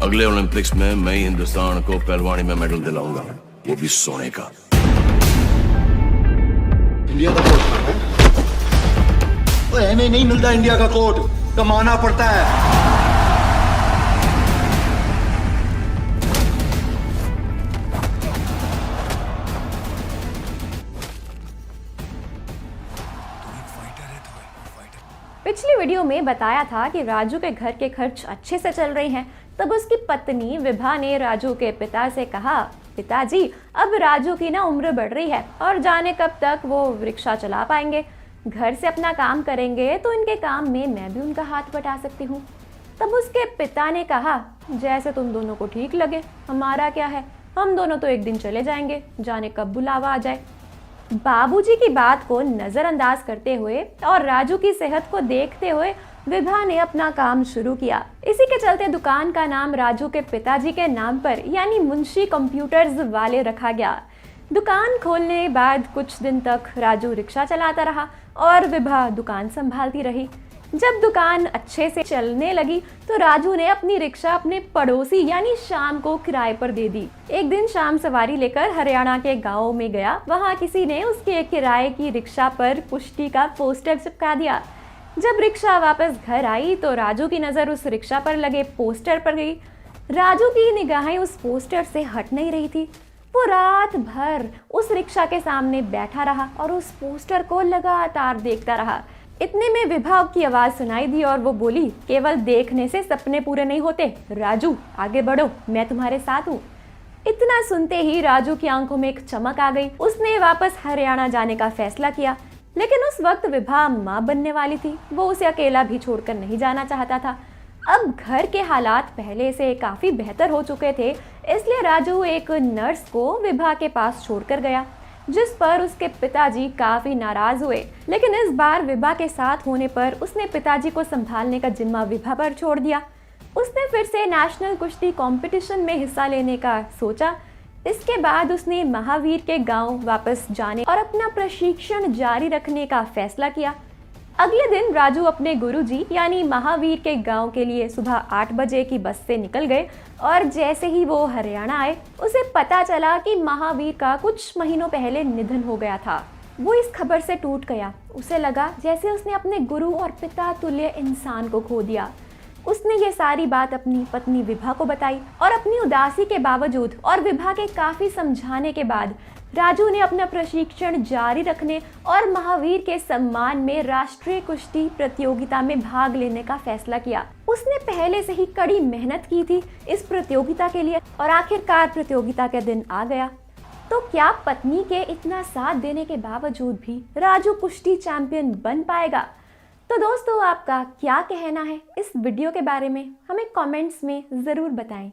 अगले ओलंपिक्स में मैं ही हिंदुस्तान को पहलवानी में मेडल दिलाऊंगा, वो भी सोने का। इंडिया का कोट तो हमें नहीं मिलता, इंडिया का कोट कमाना पड़ता है। पिछली वीडियो में बताया था कि राजू के घर के खर्च अच्छे से चल रहे हैं। तब उसकी पत्नी विभा ने राजू के पिता से कहा, पिताजी अब राजू की ना उम्र बढ़ रही है और जाने कब तक वो रिक्शा चला पाएंगे। घर से अपना काम करेंगे तो इनके काम में मैं भी उनका हाथ बटा सकती हूँ। तब उसके पिता ने कहा, जैसे तुम दोनों को ठीक लगे, हमारा क्या है, हम दोनों तो एक दिन चले जाएंगे, जाने कब बुलावा आ जाए। बाबूजी की बात को नजरअंदाज करते हुए और राजू की सेहत को देखते हुए विभा ने अपना काम शुरू किया। इसी के चलते दुकान का नाम राजू के पिताजी के नाम पर यानी मुंशी कंप्यूटर्स वाले रखा गया। दुकान खोलने के बाद कुछ दिन तक राजू रिक्शा चलाता रहा और विभा दुकान संभालती रही। जब दुकान अच्छे से चलने लगी तो राजू ने अपनी रिक्शा अपने पड़ोसी यानी श्याम को किराए पर दे दी। एक दिन श्याम सवारी लेकर हरियाणा के गांव में गया। वहां किसी ने उसके किराए की रिक्शा पर पुष्टि का पोस्टर चिपका दिया। जब रिक्शा वापस घर आई तो राजू की नजर उस रिक्शा पर लगे पोस्टर पर गई। राजू की निगाहें उस पोस्टर से हट नहीं रही थी। वो रात भर उस रिक्शा के सामने बैठा रहा और उस पोस्टर को लगातार देखता रहा। इतने में विभा की आवाज सुनाई दी और वो बोली, केवल देखने से सपने पूरे नहीं होते, राजू आगे बढ़ो, मैं तुम्हारे साथ हूँ। इतना सुनते ही राजू की आंखों में एक चमक आ गई। उसने वापस हरियाणा जाने का फैसला किया। लेकिन उस वक्त विभा माँ बनने वाली थी। वो उसे अकेला भी छोड़कर नहीं जाना चाहता था। अब घर के हालात पहले से काफी बेहतर हो चुके थे, इसलिए राजू एक नर्स को विभा के पास छोड़कर गया, जिस पर उसके पिताजी काफी नाराज हुए। लेकिन इस बार विभा के साथ होने पर उसने पिताजी को संभालने का जिम्मा विभा पर छोड़ दिया। उसने फिर से नेशनल कुश्ती कंपटीशन में हिस्सा लेने का सोचा। इसके बाद उसने महावीर के गांव वापस जाने और अपना प्रशिक्षण जारी रखने का फैसला किया। अगले दिन राजू अपने गुरुजी यानी महावीर के गांव के लिए सुबह 8 बजे की बस से निकल गए और जैसे ही वो हरियाणा आए उसे पता चला कि महावीर का कुछ महीनों पहले निधन हो गया था। वो इस खबर से टूट गया। उसे लगा जैसे उसने अपने गुरु और पिता तुल्य इंसान को खो दिया। उसने ये सारी बात अपनी पत्नी विभा को बताई और अपनी उदासी के बावजूद और विभा के काफी समझाने के बाद राजू ने अपना प्रशिक्षण जारी रखने और महावीर के सम्मान में राष्ट्रीय कुश्ती प्रतियोगिता में भाग लेने का फैसला किया। उसने पहले से ही कड़ी मेहनत की थी इस प्रतियोगिता के लिए और आखिरकार प्रतियोगिता के दिन आ गया। तो क्या पत्नी के इतना साथ देने के बावजूद भी राजू कुश्ती चैंपियन बन पाएगा? तो दोस्तों, आपका क्या कहना है इस वीडियो के बारे में? हमें कमेंट्स में ज़रूर बताएं।